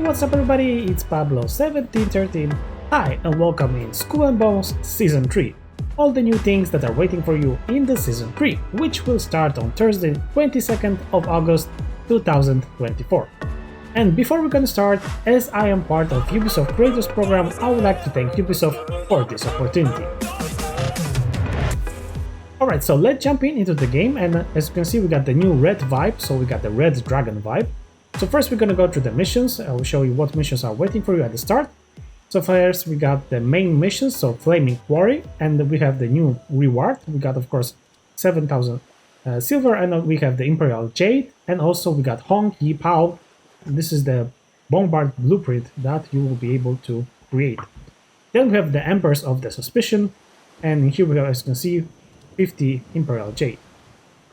What's up everybody, it's Pablo1713. Hi and welcome in Skull and Bones Season 3. All the new things that are waiting for you in the Season 3, which will start on Thursday 22nd of August 2024. And before we can start, as I am part of Ubisoft Creators Program, I would like to thank Ubisoft for this opportunity. Alright, so let's jump into the game, and as you can see we got the new red vibe, so we got the red dragon vibe. So first we're gonna go through the missions. I will show you what missions are waiting for you at the start. So first we got the main missions, so Flaming Quarry, and we have the new reward. We got of course 7,000 silver, and we have the Imperial Jade, and also we got Hong Yi Pao. This is the Bombard blueprint that you will be able to create. Then we have the Embers of the Suspicion, and here we have, as you can see, 50 Imperial Jade.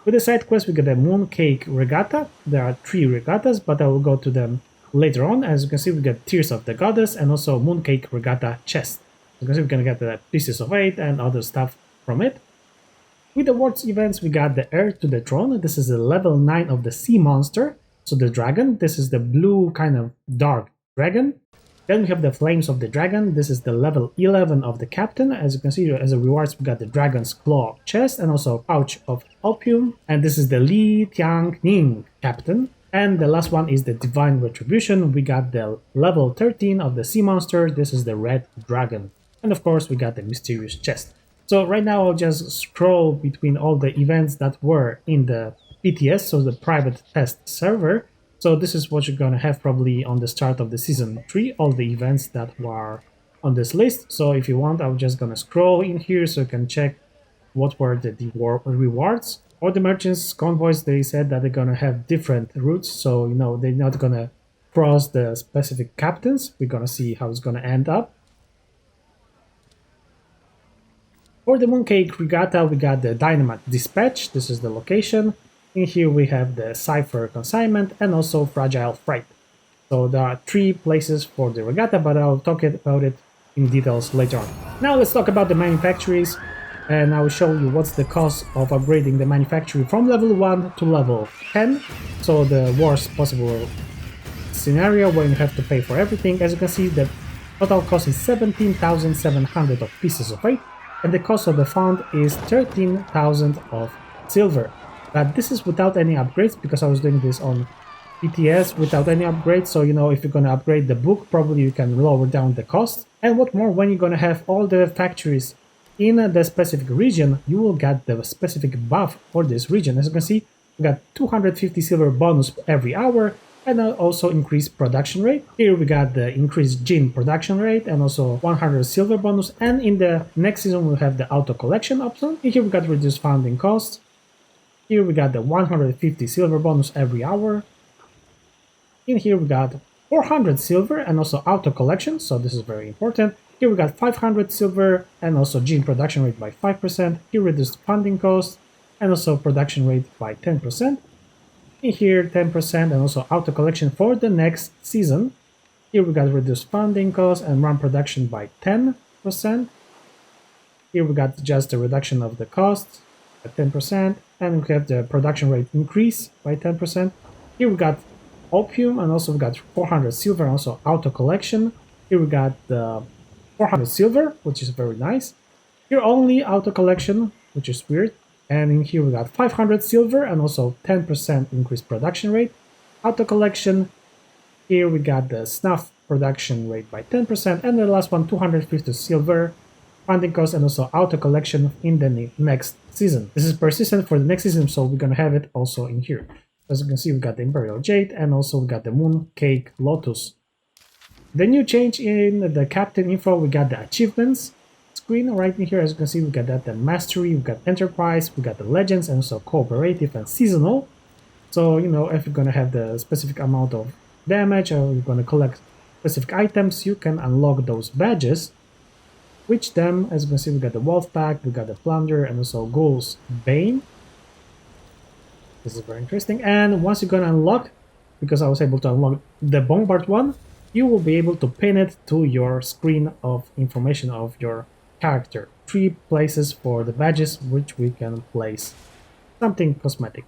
With the side quest we get the Mooncake Regatta. There are 3 regattas, but I will go to them later on. As you can see we get Tears of the Goddess and also Mooncake Regatta chest. As you can see we're gonna get the Pieces of 8 and other stuff from it. With the Worlds events we got the Heir to the Throne. This is the level 9 of the Sea Monster. So the dragon, this is the blue kind of dark dragon. Then we have the Flames of the Dragon. This is the level 11 of the Captain. As you can see, as a rewards, we got the Dragon's Claw chest and also a pouch of opium. And this is the Tian Ning Captain. And the last one is the Divine Retribution. We got the level 13 of the Sea Monster. This is the Red Dragon. And of course, we got the Mysterious chest. So right now, I'll just scroll between all the events that were in the PTS, so the private test server. So this is what you're gonna have probably on the start of the Season 3, all the events that were on this list. So if you want, I'm just gonna scroll in here so you can check what were the rewards. All the merchants, convoys, they said that they're gonna have different routes, so you know, they're not gonna cross the specific captains. We're gonna see how it's gonna end up. For the Mooncake Regatta, we got the Dynamite Dispatch. This is the location. In here we have the Cipher Consignment and also Fragile Freight. So there are 3 places for the regatta, but I'll talk about it in details later on. Now let's talk about the Manufactories, and I will show you what's the cost of upgrading the Manufactory from level 1 to level 10. So the worst possible scenario where you have to pay for everything. As you can see, the total cost is 17,700 of Pieces of 8, and the cost of the fund is 13,000 of silver. But this is without any upgrades, because I was doing this on PTS without any upgrades. So, you know, if you're going to upgrade the book, probably you can lower down the cost. And what more, when you're going to have all the factories in the specific region, you will get the specific buff for this region. As you can see, we got 250 silver bonus every hour, and also increased production rate. Here we got the increased gin production rate and also 100 silver bonus. And in the next season, we'll have the auto collection option. Here we got reduced funding costs. Here we got the 150 silver bonus every hour. In here we got 400 silver and also auto collection, so this is very important. Here we got 500 silver and also gene production rate by 5%. Here reduced funding cost and also production rate by 10%. In here 10% and also auto collection for the next season. Here we got reduced funding cost and run production by 10%. Here we got just the reduction of the cost at 10%. And we have the production rate increase by 10%. Here we got opium, and also we got 400 silver and also auto collection. Here we got the 400 silver, which is very nice. Here only auto collection, which is weird. And in here we got 500 silver and also 10% increased production rate. Auto collection. Here we got the snuff production rate by 10%, and the last one 250 silver. Funding cost and also auto collection in the next season. This is persistent for the next season, so we're gonna have it also in here. As you can see, we got the Imperial Jade and also we got the Mooncake Lotus. The new change in the Captain info, we got the achievements screen right in here. As you can see, we got that the Mastery, we got Enterprise, we got the Legends, and also Cooperative and Seasonal. So, you know, if you're gonna have the specific amount of damage or you're gonna collect specific items, you can unlock those badges. Which them, as you can see, we got the Wolf Pack, we got the Plunder, and also Ghoul's Bane. This is very interesting. And once you're gonna unlock, because I was able to unlock the Bombard one, you will be able to pin it to your screen of information of your character. 3 places for the badges, which we can place something cosmetic.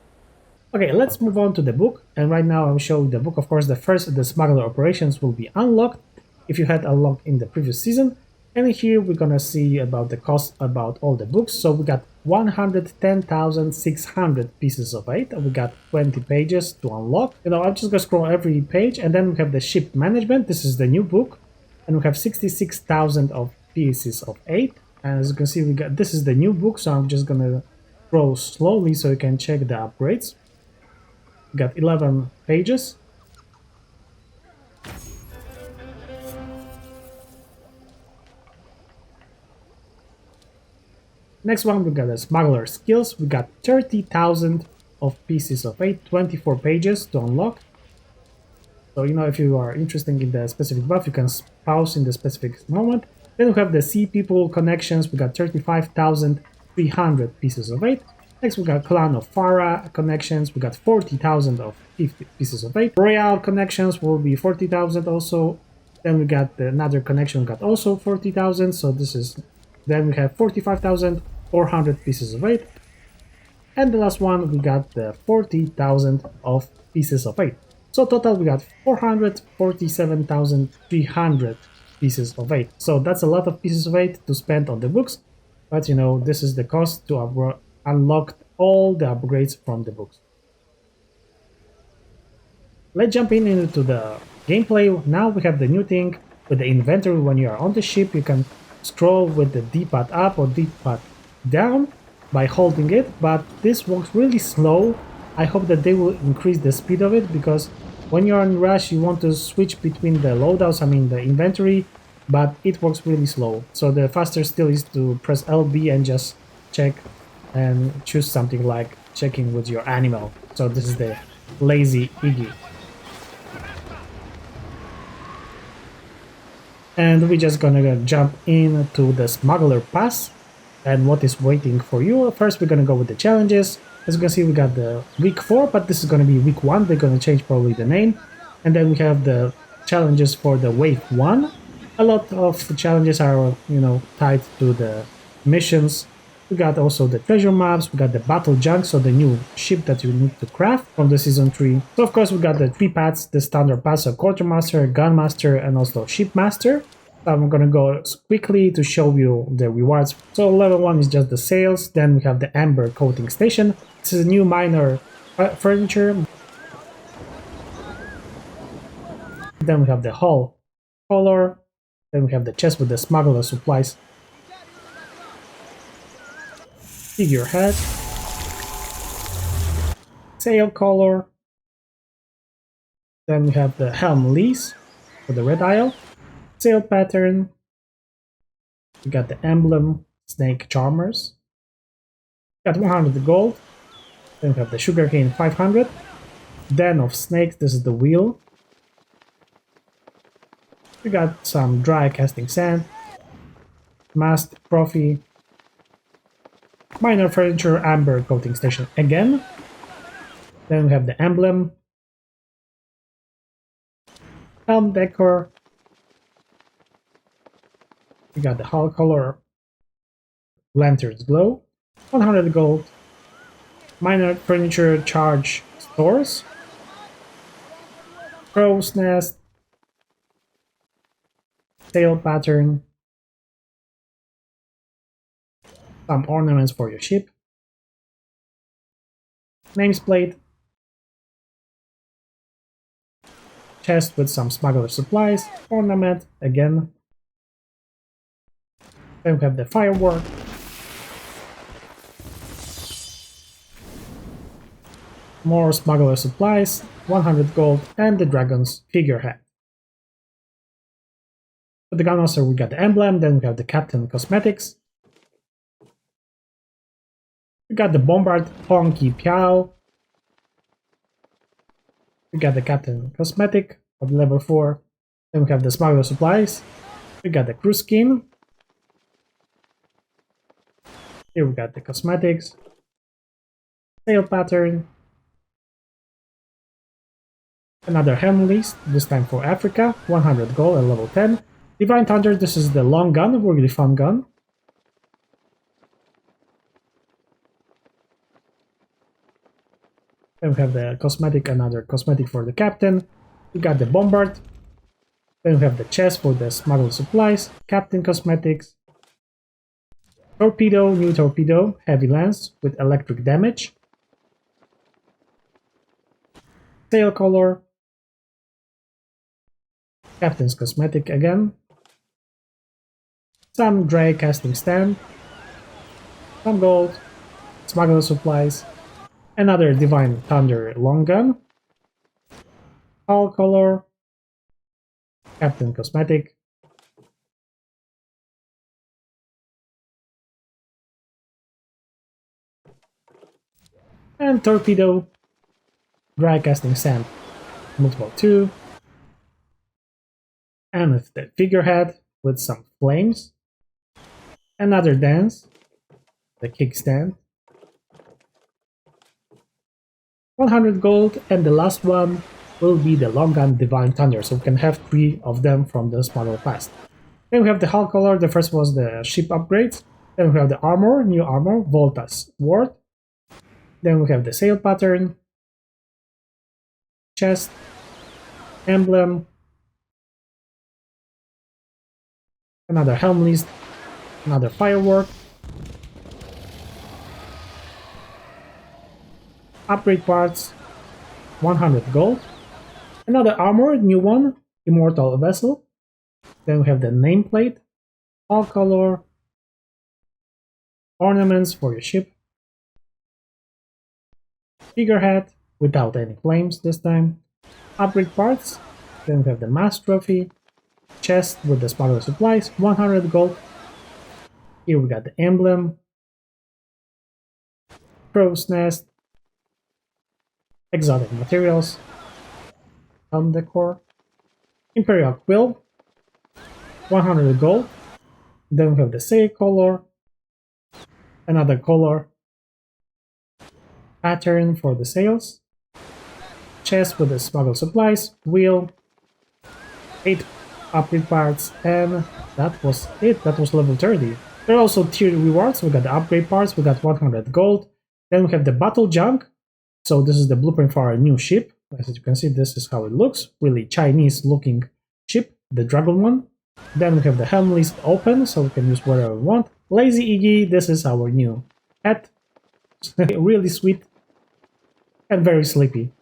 Okay, let's move on to the book. And right now I'm showing the book. Of course, the smuggler operations will be unlocked if you had unlocked in the previous season. And here we're gonna see about the cost about all the books. So we got 110,600 pieces of 8. We got 20 pages to unlock. I'm just gonna scroll every page, and then we have the ship management. This is the new book, and we have 66,000 of pieces of 8. And as you can see, this is the new book. So I'm just gonna scroll slowly so you can check the upgrades. We got 11 pages. Next one, we got the smuggler skills. We got 30,000 of pieces of 8, 24 pages to unlock. So, if you are interested in the specific buff, you can pause in the specific moment. Then we have the sea people connections. We got 35,300 pieces of 8. Next, we got Clan of Farah connections. We got 40,000 of pieces of 8. Royal connections will be 40,000 also. Then we got another connection, we got also 40,000. So then we have 45,400 pieces of 8. And the last one, we got the 40,000 of pieces of 8. So total, we got 447,300 pieces of 8. So that's a lot of pieces of 8 to spend on the books. But this is the cost to unlock all the upgrades from the books. Let's jump into the gameplay. Now we have the new thing with the inventory. When you are on the ship, you can scroll with the D-pad up or D-pad down by holding it, but this works really slow. I hope that they will increase the speed of it, because when you're in rush you want to switch between the loadouts, the inventory, but it works really slow. So the faster still is to press LB and just check and choose something like checking with your animal. So this is the lazy Iggy. And we're just gonna jump into the Smuggler Pass and what is waiting for you. First, we're gonna go with the challenges. As you can see, we got the week 4, but this is gonna be week 1. They're gonna change probably the name. And then we have the challenges for the wave 1. A lot of the challenges are, tied to the missions. We got also the treasure maps, we got the battle junk, so the new ship that you need to craft from the season 3. So of course we got the 3 paths, the standard path, so quartermaster, gunmaster, and also shipmaster. I'm gonna go quickly to show you the rewards. So level 1 is just the sales, then we have the amber coating station. This is a new minor furniture. Then we have the hull color, then we have the chest with the smuggler supplies. Figurehead, sail color, then we have the helm lease for the red isle, sail pattern, we got the emblem, snake charmers, got 100 gold, then we have the sugarcane 500, den of snakes, this is the wheel, we got some dry casting sand, mast trophy, minor furniture, amber coating station again. Then we have the emblem, helm decor, we got the hull color, lanterns glow, 100 gold, minor furniture charge stores, crow's nest, sail pattern, some ornaments for your ship, namesplate, chest with some smuggler supplies, ornament again. Then we have the firework, more smuggler supplies, 100 gold, and the dragon's figurehead. For the gunmaster we got the emblem, then we have the captain cosmetics. We got the bombard Honky Piao. We got the captain cosmetic of level 4. Then we have the smuggler supplies. We got the crew skin. Here we got the cosmetics. Sail pattern. Another helm list, this time for Africa. 100 gold at level 10. Divine Thunder, this is the long gun, a really fun gun. Then we have the cosmetic, another cosmetic for the captain. We got the bombard. Then we have the chest for the smuggled supplies, captain cosmetics. Torpedo, new torpedo, heavy lance with electric damage. Sail color. Captain's cosmetic again. Some dry casting stand. Some gold. Smuggler supplies. Another Divine Thunder long gun. Hull color. Captain cosmetic. And torpedo. Dry casting sand. Multiple 2. And with the figurehead with some flames. Another dance. The kickstand. 100 gold, and the last one will be the long gun Divine Thunder, so we can have 3 of them from the Smuggler Pass. Then we have the hull color. The first was the ship upgrades. Then we have the armor, new armor, Volta's Sword. Then we have the sail pattern, chest, emblem, another helm list, another firework, upgrade parts, 100 gold, another armor, new one, immortal vessel. Then we have the nameplate, hull color, ornaments for your ship, figurehead without any flames this time, upgrade parts. Then we have the mass trophy, chest with the smuggler supplies, 100 gold. Here we got the emblem, crow's nest, exotic materials, helm decor, imperial quill, 100 gold. Then we have the sail color, another color, pattern for the sails, chest with the smuggled supplies, wheel, 8 upgrade parts, and that was it. That was level 30. There are also tiered rewards. We got the upgrade parts, we got 100 gold. Then we have the battle junk. So this is the blueprint for our new ship. As you can see, this is how it looks. Really Chinese looking ship, the dragon one. Then we have the helm list open, so we can use whatever we want. Lazy Iggy, this is our new pet. Really sweet and very sleepy.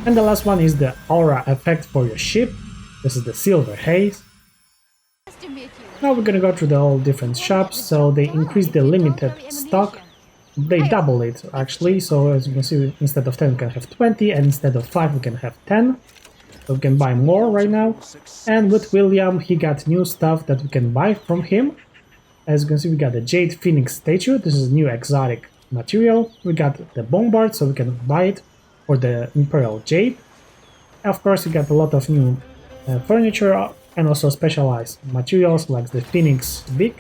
And the last one is the aura effect for your ship. This is the silver haze. Now we're gonna go through the all different shops. So they increase the limited stock. They double it actually. So as you can see, instead of 10 we can have 20, and instead of 5 we can have 10. So we can buy more right now. And with William, he got new stuff that we can buy from him. As you can see, we got the Jade Phoenix statue. This is new exotic material. We got the bombard, so we can buy it for the Imperial Jade. Of course, we got a lot of new furniture and also specialized materials like the Phoenix Beak.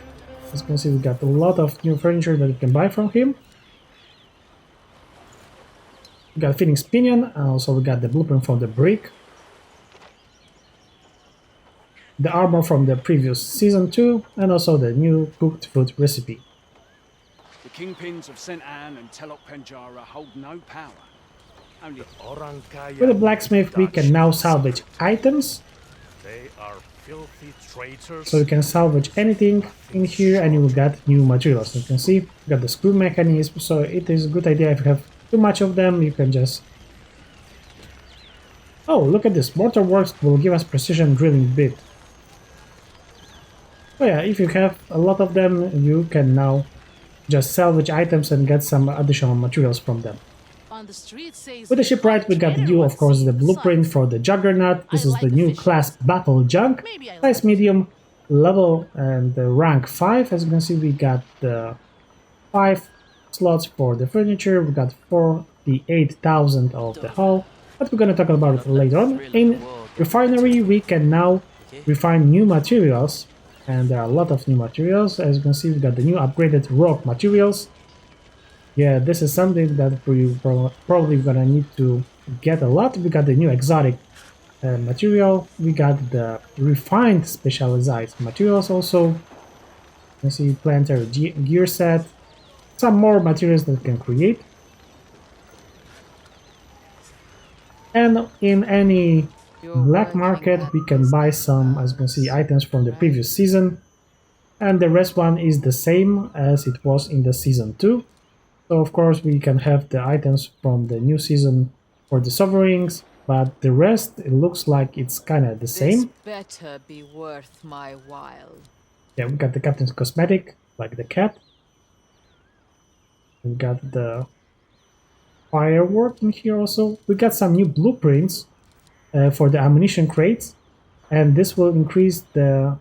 As you can see, we got a lot of new furniture that we can buy from him. We got Phoenix Pinion, and also we got the blueprint from the brick. The armor from the previous season 2, and also the new cooked food recipe. The kingpins of St. Anne and Telok Penjara hold no power. Only With the blacksmith, we can now salvage items. They are filthy traitors. So you can salvage anything in here, and you will get new materials. You can see we got the screw mechanism, so it is a good idea if you have too much of them, you can just... Oh, look at this, Mortar Works will give us precision drilling bit. So yeah, if you have a lot of them, you can now just salvage items and get some additional materials from them. With the shipwright, we got new, of course, the blueprint for the Juggernaut. This is the new class Battle Junk, size medium, level and rank 5. As you can see, we got the 5 slots for the furniture. We got 48,000 of the hull, but we're gonna talk about it later on. In refinery, we can now refine new materials, and there are a lot of new materials. As you can see, we got the new upgraded rock materials. Yeah, this is something that we probably gonna need to get a lot. We got the new exotic material. We got the refined specialized materials also. You see planetary gear set, some more materials that we can create. And in any You're black working market, on we can this buy as some, as you well, can see, items from the right? previous season. And the rest one is the same as it was in the season 2. So of course we can have the items from the new season for the sovereigns, but the rest, it looks like it's kind of the This same. better be worth my while. Yeah, we got the captain's cosmetic, like the cat. We got the firework in here also. We got some new blueprints for the ammunition crates, and this will increase the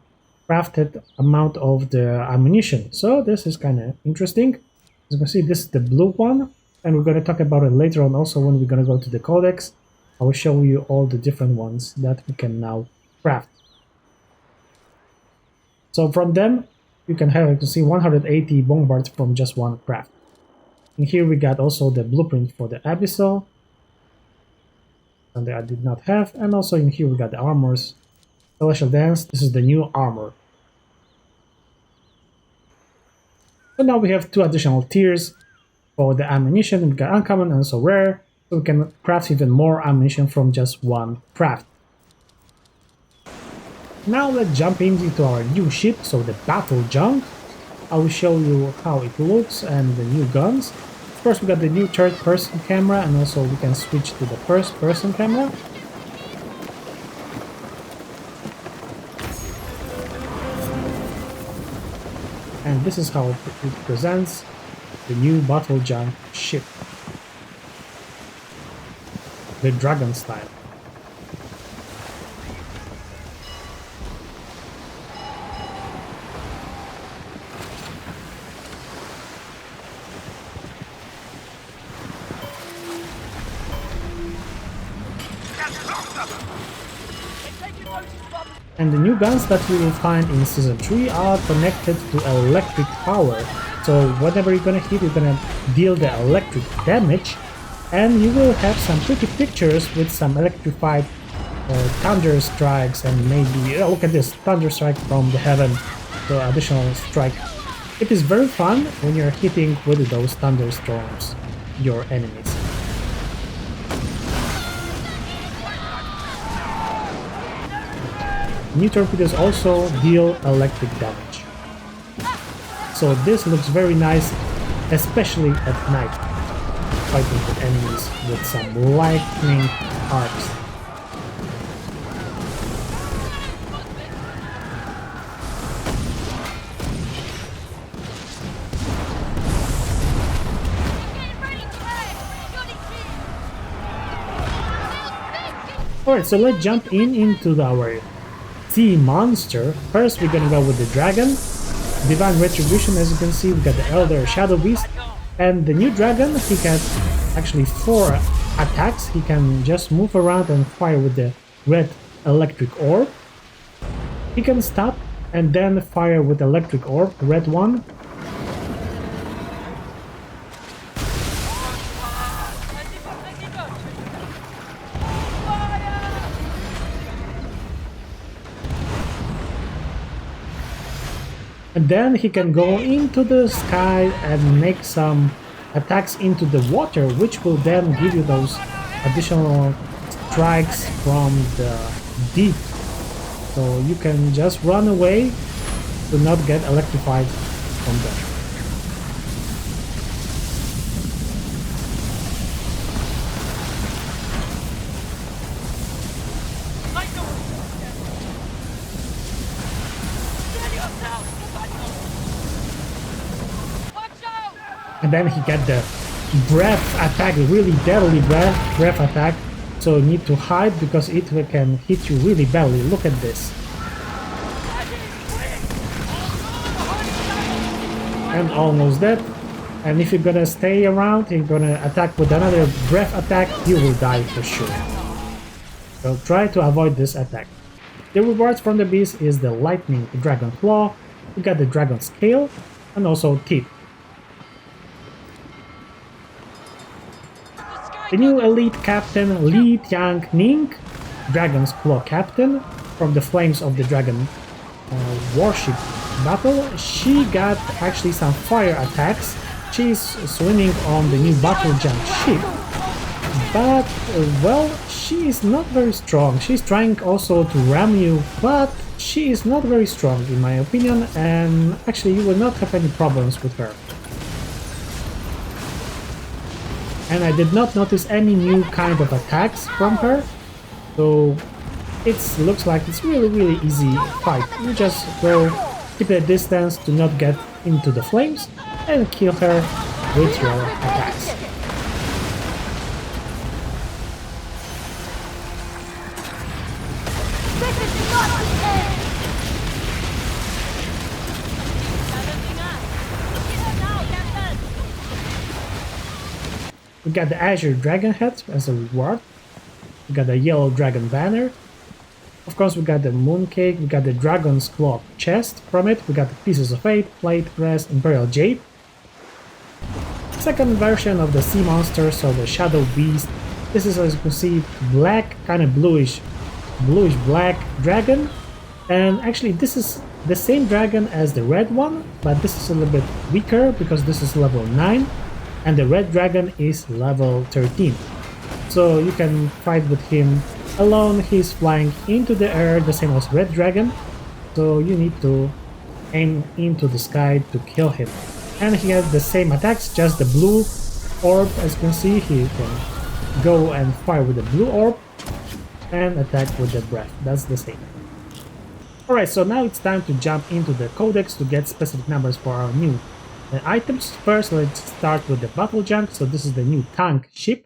crafted amount of the ammunition. So this is kind of interesting. As you can see, this is the blue one, and we're going to talk about it later on also when we're going to go to the Codex. I will show you all the different ones that we can now craft. So from them, you can have, you can see 180 bombards from just one craft. And here we got also the blueprint for the Abyssal, and I did not have. And also in here we got the armors. Celestial Dance, this is the new armor. So now we have 2 additional tiers for the ammunition. We got uncommon and also rare, so we can craft even more ammunition from just one craft. Now let's jump into our new ship, so the Battle Junk. I will show you how it looks and the new guns. First we got the new third-person camera, and also we can switch to the first-person camera. And this is how it presents the new Battle Junk ship. The dragon style. And the new guns that you will find in Season 3 are connected to electric power. So whenever you're gonna hit, you're gonna deal the electric damage, and you will have some pretty pictures with some electrified thunder strikes, and maybe, look at this, thunder strike from the heaven, the additional strike. It is very fun when you're hitting with those thunderstorms your enemies. New torpedoes also deal electric damage. So this looks very nice, especially at night, fighting with enemies with some lightning arcs. Alright, so let's jump into our sea monster. First we're gonna go with the dragon. Divine Retribution, as you can see, we got the Elder Shadowbeast. And the new dragon, he has actually 4 attacks. He can just move around and fire with the red electric orb. He can stop and then fire with electric orb, red one. And then he can go into the sky and make some attacks into the water, which will then give you those additional strikes from the deep. So you can just run away to not get electrified from them. And then he get the breath attack, really deadly breath attack. So you need to hide because it can hit you really badly. Look at this. And almost dead. And if you're gonna stay around, you're gonna attack with another breath attack, you will die for sure. So try to avoid this attack. The rewards from the beast is the lightning dragon claw, you got the dragon scale, and also teeth. The new elite captain Tian Ning, Dragon's Claw captain, from the flames of the dragon warship battle, she got actually some fire attacks. She's swimming on the new battle jump ship, but well, she is not very strong. She's trying also to ram you, but she is not very strong in my opinion, and actually you will not have any problems with her. And I did not notice any new kind of attacks from her, so it looks like it's really easy fight. You just go keep a distance to not get into the flames and kill her with your attacks. We got the Azure Dragon Head as a reward. We got the Yellow Dragon Banner. Of course, we got the Mooncake, we got the Dragon's Claw chest from it, we got the Pieces of Fate, Plate, Grass, Imperial Jade. Second version of the sea monster, so the Shadowbeast. This is, as you can see, black, kind of bluish black dragon. And actually, this is the same dragon as the red one, but this is a little bit weaker because this is level 9. And the red dragon is level 13. So you can fight with him alone. He's flying into the air, the same as red dragon. So you need to aim into the sky to kill him. And he has the same attacks, just the blue orb. As you can see, he can go and fire with the blue orb and attack with the breath. That's the same. Alright, so now it's time to jump into the Codex to get specific numbers for our new items. First, let's start with the battle junk. So this is the new tank ship.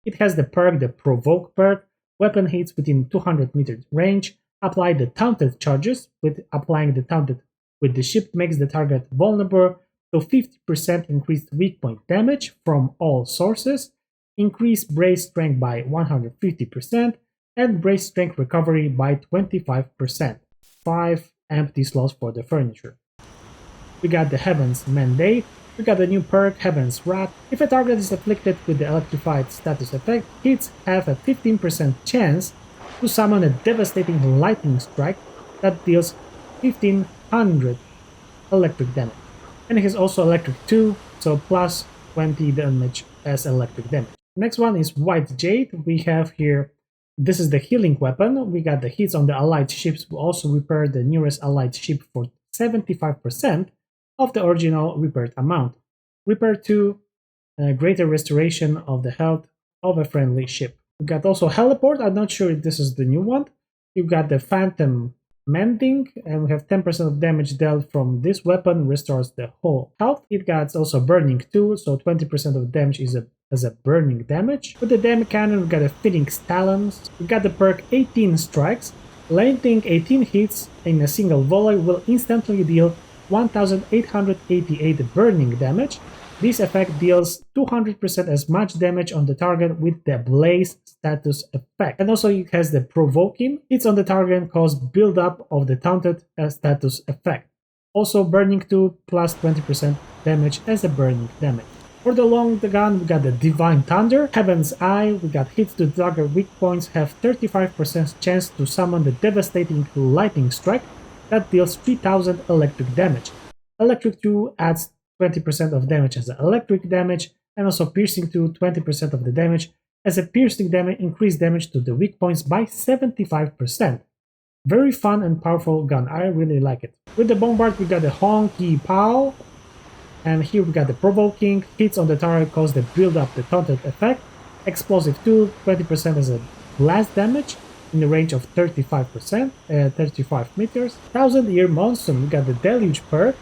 It has the perk, the provoke perk. Weapon hits within 200 meters range. Apply the taunted charges. With applying the taunted with the ship makes the target vulnerable to 50% increased weak point damage from all sources. Increase brace strength by 150% and brace strength recovery by 25%. 5 empty slots for the furniture. We got the Heaven's Mandate. We got the new perk, Heaven's Wrath. If a target is afflicted with the electrified status effect, hits have a 15% chance to summon a devastating lightning strike that deals 1500 electric damage. And it has also electric 2, so plus 20 damage as electric damage. Next one is White Jade. We have here, this is the healing weapon. We got the hits on the allied ships will also repair the nearest allied ship for 75% of the original repaired amount. Repair 2, greater restoration of the health of a friendly ship. We got also Heliport. I'm not sure if this is the new one. You got the Phantom Mending, and we have 10% of damage dealt from this weapon restores the whole health. It got also Burning 2, so 20% of damage is as a burning damage. With the Demi Cannon, we got a Phoenix Talons. We got the perk 18 Strikes. Landing 18 hits in a single volley will instantly deal 1888 burning damage. This effect deals 200% as much damage on the target with the Blaze status effect. And also it has the Provoking. Hits on the target cause build-up of the taunted status effect. Also Burning 2 plus 20% damage as a burning damage. For the long gun, we got the Divine Thunder, Heaven's Eye. We got hits to target weak points have 35% chance to summon the devastating lightning strike that deals 3000 electric damage. Electric 2 adds 20% of damage as electric damage, and also Piercing 2 20% of the damage as a piercing damage, increased damage to the weak points by 75%. Very fun and powerful gun, I really like it. With the Bombard, we got the Honky Pow, and here we got the Provoking. Hits on the target cause the build up the taunted effect. Explosive 2 20% as a blast damage in the range of 35%, 35 meters. 1000-Year Monsoon, we got the Deluge perk,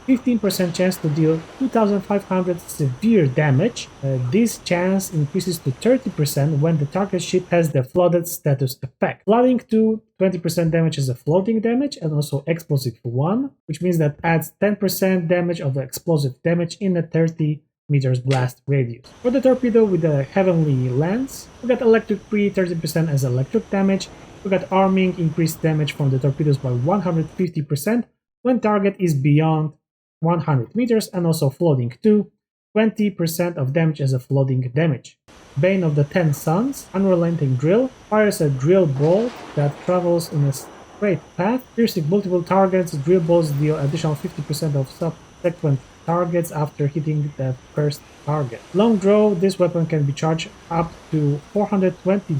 15% chance to deal 2500 severe damage. This chance increases to 30% when the target ship has the flooded status effect. Flooding 2, 20% damage as a floating damage, and also Explosive 1, which means that adds 10% damage of the explosive damage in a 30 meters blast radius. For the torpedo with the Heavenly Lance, we got Electric 3, 30% as electric damage. We got Arming, increased damage from the torpedoes by 150% when target is beyond 100 meters, and also Floating 2, 20% of damage as a floating damage. Bane of the 10 Suns, Unrelenting Drill, fires a drill bolt that travels in a Great Path. Piercing multiple targets, drill balls deal additional 50% of subsequent targets after hitting the first target. Long Draw. This weapon can be charged up to 420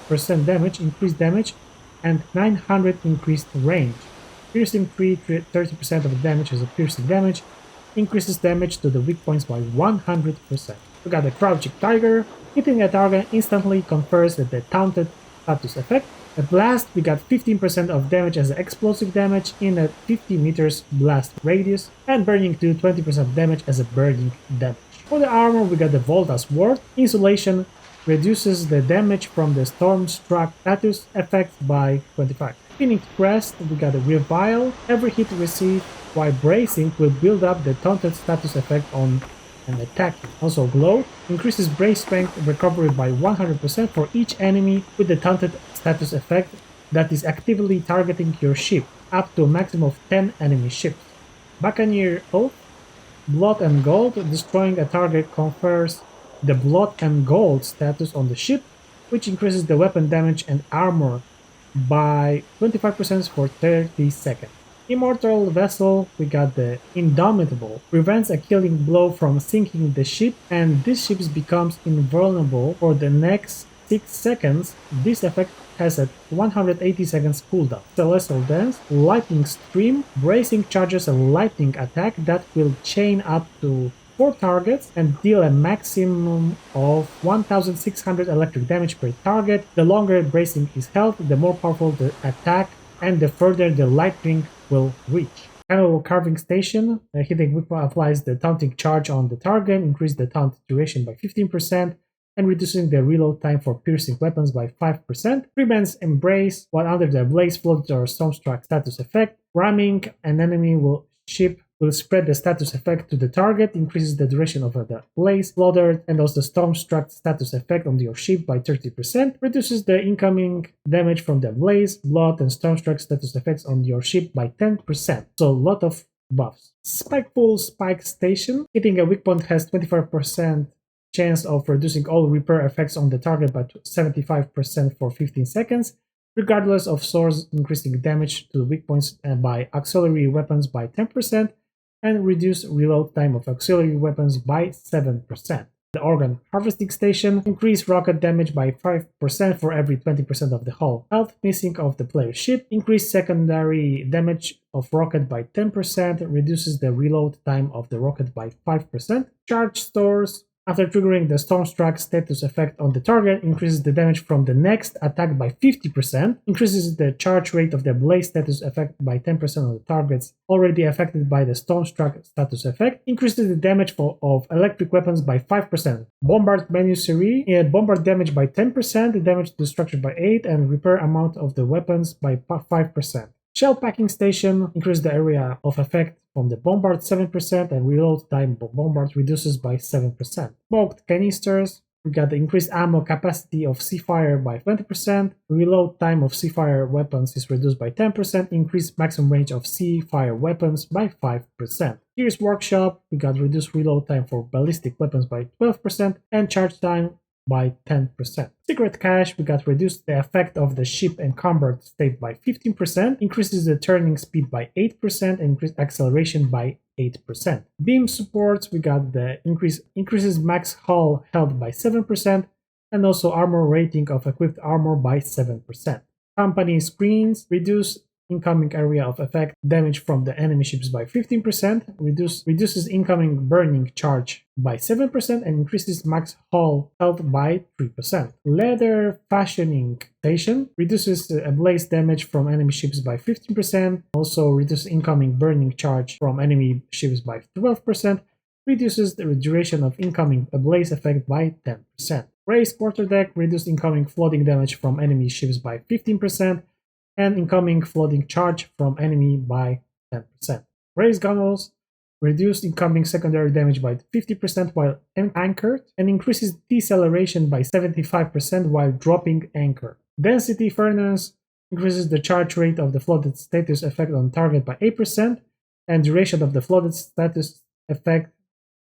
percent damage, increased damage, and 900 increased range. Piercing 3, 30% of the damage as a piercing damage, increases damage to the weak points by 100%. We got the Crouching Tiger. Hitting a target instantly confers the Taunted status effect. At Blast, we got 15% of damage as explosive damage in a 50 meters blast radius, and Burning 2, 20% damage as a burning damage. For the armor, we got the Volta Sword. Insulation reduces the damage from the Stormstruck status effect by 25. Phoenix Crest, we got a Revile. Every hit received while bracing will build up the Taunted status effect on an attack. Also Glow increases brace strength recovery by 100% for each enemy with the Taunted status effect that is actively targeting your ship, up to a maximum of 10 enemy ships. Buccaneer Oath. Blood and Gold. Destroying a target confers the Blood and Gold status on the ship, which increases the weapon damage and armor by 25% for 30 seconds. Immortal Vessel, we got the Indomitable. Prevents a killing blow from sinking the ship, and this ship becomes invulnerable for the next 6 seconds. This effect has a 180 seconds cooldown. Celestial Dance, Lightning Stream. Bracing charges a lightning attack that will chain up to 4 targets and deal a maximum of 1600 electric damage per target. The longer bracing is held, the more powerful the attack and the further the lightning will reach. Cannibal Carving Station. Hitting weapon applies the taunting charge on the target, increase the taunt duration by 15%, and reducing the reload time for piercing weapons by 5%. Freeman's Embrace. While under the Blaze Flood or Stormstruck status effect, ramming an enemy ship will spread the status effect to the target, increases the duration of the Blaze Flooded and also the Stormstruck status effect on your ship by 30%, reduces the incoming damage from the Blaze, Blood, and Stormstruck status effects on your ship by 10%. So a lot of buffs. Spikeful Spike Station. Hitting a weak point has 25% chance of reducing all repair effects on the target by 75% for 15 seconds, regardless of source, increasing damage to weak points by auxiliary weapons by 10%, and reduce reload time of auxiliary weapons by 7%. The Organ Harvesting Station. Increase rocket damage by 5% for every 20% of the hull health missing of the player's ship. Increase secondary damage of rocket by 10%, reduces the reload time of the rocket by 5%. Charge Stores. After triggering the Stormstruck status effect on the target, increases the damage from the next attack by 50%, increases the charge rate of the Blaze status effect by 10% of the targets already affected by the Stormstruck status effect, increases the damage of electric weapons by 5%. Bombard Menu Series, bombard damage by 10%, damage to structure by 8%, and repair amount of the weapons by 5%. Shell Packing Station. Increase the area of effect from the Bombard 7%, and reload time of Bombard reduces by 7%. Smoked Canisters. We got the increased ammo capacity of Seafire by 20%. Reload time of Seafire weapons is reduced by 10%. Increased maximum range of Seafire weapons by 5%. Gears Workshop. We got reduced reload time for ballistic weapons by 12%, and charge time by 10%. Secret Cache. We got reduced the effect of the ship encumbered state by 15%, increases the turning speed by 8%, and increased acceleration by 8%. Beam Supports. We got the increases max hull health by 7%, and also armor rating of equipped armor by 7%. Company Screens. Reduce incoming area of effect damage from the enemy ships by 15%, reduces incoming burning charge by 7%, and increases max hull health by 3%. Leather Fashioning Station. Reduces blaze damage from enemy ships by 15%, also reduces incoming burning charge from enemy ships by 12%, reduces the duration of incoming blaze effect by 10%. Raise Quarterdeck. Reduce incoming flooding damage from enemy ships by 15%, and incoming flooding charge from enemy by 10%. Raise Gunnels. Reduce incoming secondary damage by 50% while anchored, and increases deceleration by 75% while dropping anchor. Density Furnace. Increases the charge rate of the flooded status effect on target by 8%, and duration of the flooded status effect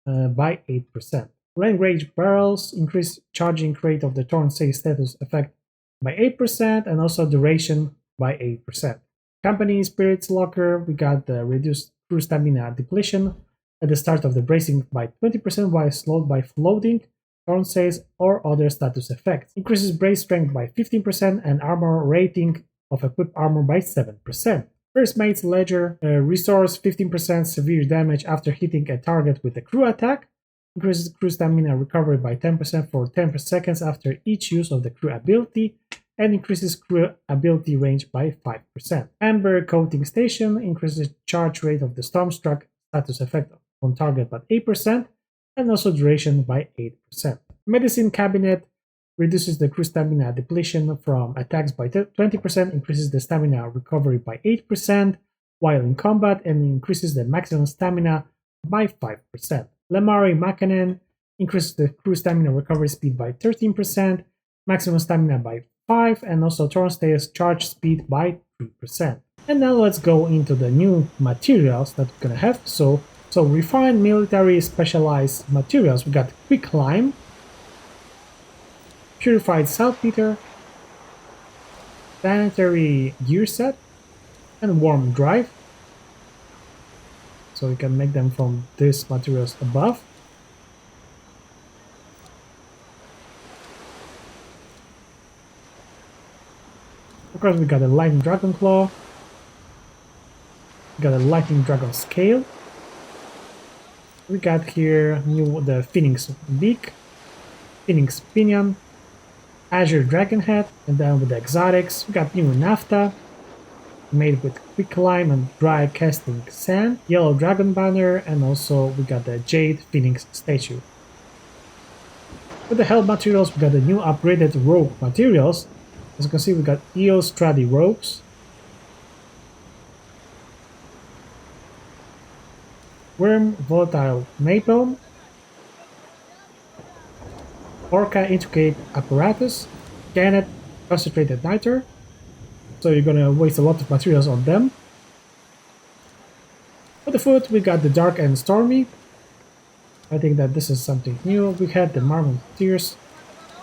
by 8%. Langrage Barrels. Increase charging rate of the torn status effect by 8%, and also duration by 8%. Company Spirits Locker, we got the reduced crew stamina depletion at the start of the bracing by 20% while slowed by floating, turn saves, or other status effects. Increases brace strength by 15% and armor rating of equipped armor by 7%. First Mate's Ledger restores 15% severe damage after hitting a target with a crew attack. Increases crew stamina recovery by 10% for 10 seconds after each use of the crew ability, and increases crew ability range by 5%. Amber Coating Station increases charge rate of the Stormstruck status effect on target by 8%, and also duration by 8%. Medicine Cabinet reduces the crew stamina depletion from attacks by 20%, increases the stamina recovery by 8% while in combat, and increases the maximum stamina by 5%. Lemari Makanen increases the crew stamina recovery speed by 13%, maximum stamina by 5%, and also Thornstale's charge speed by 3%. And now let's go into the new materials that we're gonna have. So refined military specialized materials. We got Quick Lime, Purified Saltpeter, Planetary Gear Set, and Warm Drive. So we can make them from these materials above. Of course, we got a Lightning Dragon Claw, we got a Lightning Dragon Scale, we got here the Phoenix Beak, Phoenix Pinion, Azure Dragon Head, and then with the exotics, we got new Naphtha, made with Quick Lime and Dry Casting Sand, Yellow Dragon Banner, and also we got the Jade Phoenix Statue. With the Helm materials, we got the new upgraded rope materials. As you can see, we got Eel Stradi ropes, Worm Volatile Napalm, Orca Intricate Apparatus, Gannet Concentrated Niter. So you're gonna waste a lot of materials on them. For the foot, we got the Dark and Stormy. I think that this is something new. We had the Marmot Tears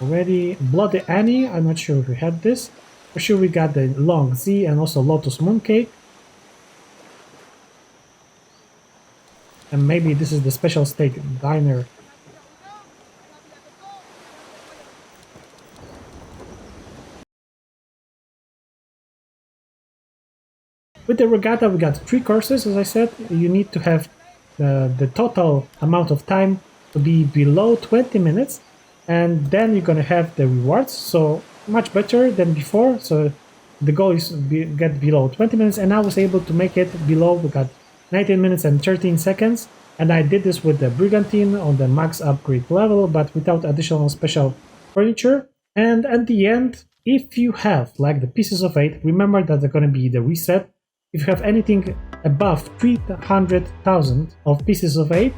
already. Bloody Annie, I'm not sure if we had this. For sure we got the Long Z and also Lotus Mooncake. And maybe this is the Special Steak Diner. With the regatta, we got 3 courses, as I said. You need to have the total amount of time to be below 20 minutes, and then you're gonna have the rewards, so much better than before. So the goal is to get below 20 minutes, and I was able to make it below. We got 19 minutes and 13 seconds, and I did this with the Brigantine on the max upgrade level, but without additional special furniture. And at the end, if you have like the pieces of 8, remember that they're gonna be the reset. If you have anything above 300,000 of pieces of 8,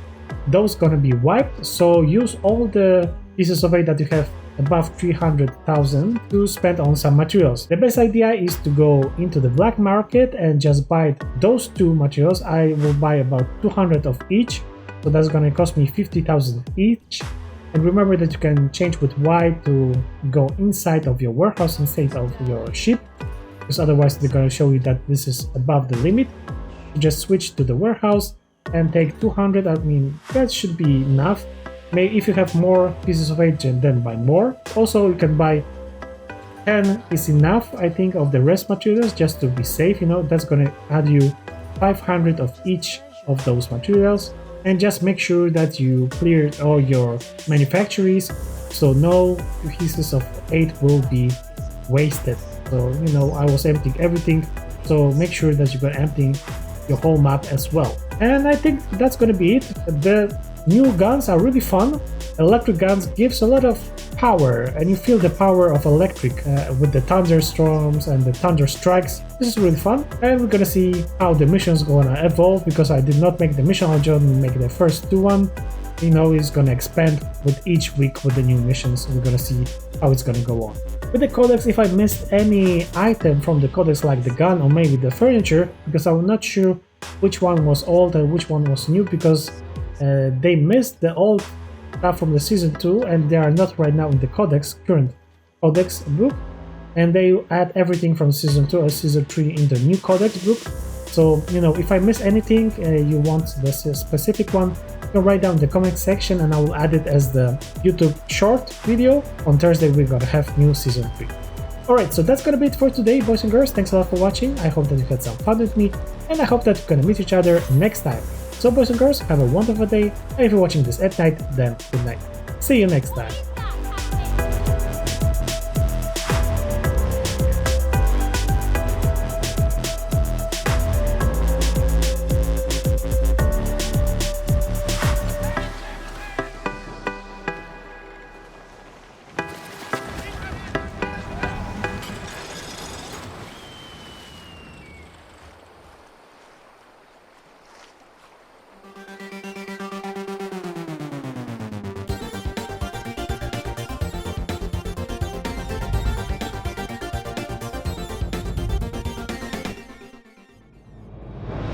those gonna be wiped. So use all the pieces of 8 that you have above 300,000 to spend on some materials. The best idea is to go into the black market and just buy those 2 materials. I will buy about 200 of each, so that's gonna cost me 50,000 each. And remember that you can change with Y to go inside of your warehouse instead of your ship, because otherwise they're going to show you that this is above the limit. You just switch to the warehouse and take 200. I mean, that should be enough. Maybe if you have more pieces of 8, then buy more. Also, you can buy 10 is enough, I think, of the rest materials just to be safe. You know, that's going to add you 500 of each of those materials. And just make sure that you clear all your manufactories, so no pieces of 8 will be wasted. So, you know, I was emptying everything, so make sure that you're gonna empty your whole map as well. And I think that's gonna be it. The new guns are really fun. Electric guns gives a lot of power, and you feel the power of electric with the thunderstorms and the thunder strikes. This is really fun, and we're gonna see how the missions gonna evolve, because I did not make the mission, I just make the first 2 You know, it's gonna expand with each week with the new missions. We're gonna see how it's gonna go on. With the Codex, if I missed any item from the Codex, like the gun or maybe the furniture, because I'm not sure which one was old and which one was new, because they missed the old stuff from the season 2 and they are not right now in the Codex, current Codex book. and they add everything from Season 2 or Season 3 in the new Codex group. So, you know, if I miss anything, you want this specific one, you can write down in the comment section and I will add it as the YouTube short video. On Thursday, we're gonna have new Season 3. Alright, so that's gonna be it for today, boys and girls. Thanks a lot for watching. I hope that you had some fun with me, and I hope that we're gonna meet each other next time. So, boys and girls, have a wonderful day, and if you're watching this at night, then good night. See you next time.